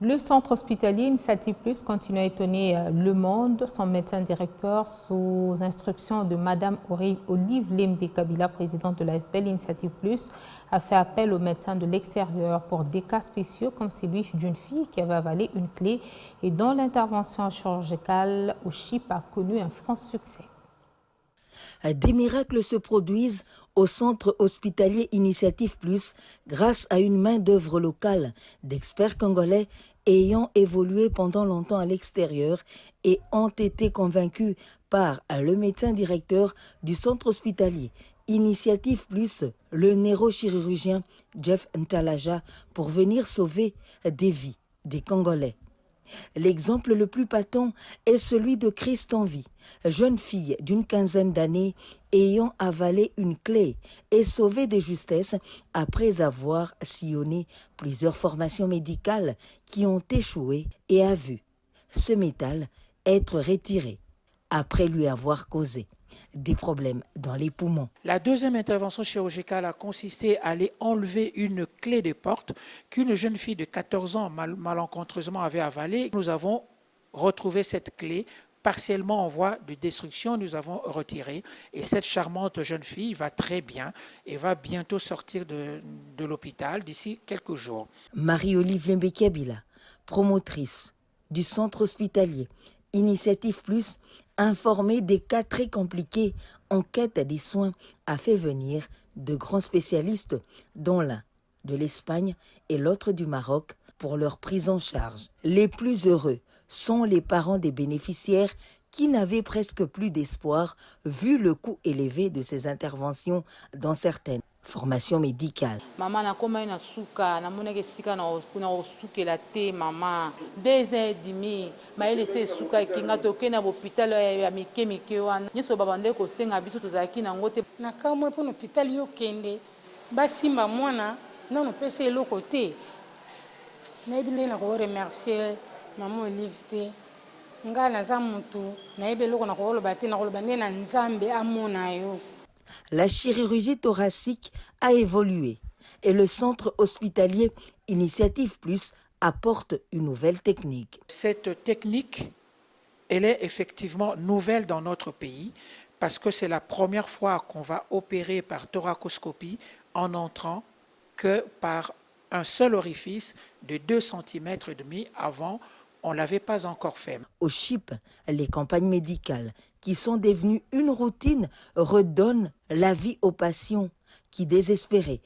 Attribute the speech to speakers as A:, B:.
A: Le centre hospitalier Initiative Plus continue à étonner le monde. Son médecin directeur, sous instruction de Mme Olive Lembe-Kabila, présidente de l'ASBL Initiative Plus, a fait appel aux médecins de l'extérieur pour des cas spéciaux comme celui d'une fille qui avait avalé une clé et dont l'intervention chirurgicale au CHIP a connu un franc succès.
B: Des miracles se produisent au centre hospitalier Initiative Plus grâce à une main-d'œuvre locale d'experts congolais ayant évolué pendant longtemps à l'extérieur et ont été convaincus par le médecin directeur du centre hospitalier Initiative Plus, le neurochirurgien Jeff Ntalaja, pour venir sauver des vies des Congolais. L'exemple le plus patent est celui de Christanvi, jeune fille d'une quinzaine d'années ayant avalé une clé et sauvé de justesse après avoir sillonné plusieurs formations médicales qui ont échoué et a vu ce métal être retiré après lui avoir causé des problèmes dans les poumons.
C: La deuxième intervention chirurgicale a consisté à aller enlever une clé de porte qu'une jeune fille de 14 ans malencontreusement avait avalée. Nous avons retrouvé cette clé partiellement en voie de destruction, nous avons retiré et cette charmante jeune fille va très bien et va bientôt sortir de l'hôpital d'ici quelques jours.
B: Marie-Olive Lembe-Kabila, promotrice du centre hospitalier Initiative Plus, informée des cas très compliqués en quête des soins, a fait venir de grands spécialistes, dont l'un de l'Espagne et l'autre du Maroc, pour leur prise en charge. Les plus heureux sont les parents des bénéficiaires qui n'avaient presque plus d'espoir vu le coût élevé de ces interventions dans certaines formations médicales.
D: Maman na koma ina suka na moneke sika na osukela te maman 2h30 maele se suka kinga toke na hôpital ya mike wana nyeso babande ko senga biso tozaki na ngote
E: na kamwe po hôpital yo kende basimba mwana na no pese eloko te na ebile na ko remercier maman Olive te nga na za mutu na ebe eloko na ko loba te na ko loba na nzambe amona yo.
B: La chirurgie thoracique a évolué et le centre hospitalier Initiative Plus apporte une nouvelle technique.
C: Cette technique, elle est effectivement nouvelle dans notre pays parce que c'est la première fois qu'on va opérer par thoracoscopie en entrant que par un seul orifice de 2,5 cm. Avant, on ne l'avait pas encore fait.
B: Au CHIP, les campagnes médicales qui sont devenues une routine redonnent la vie aux patients qui, désespérés,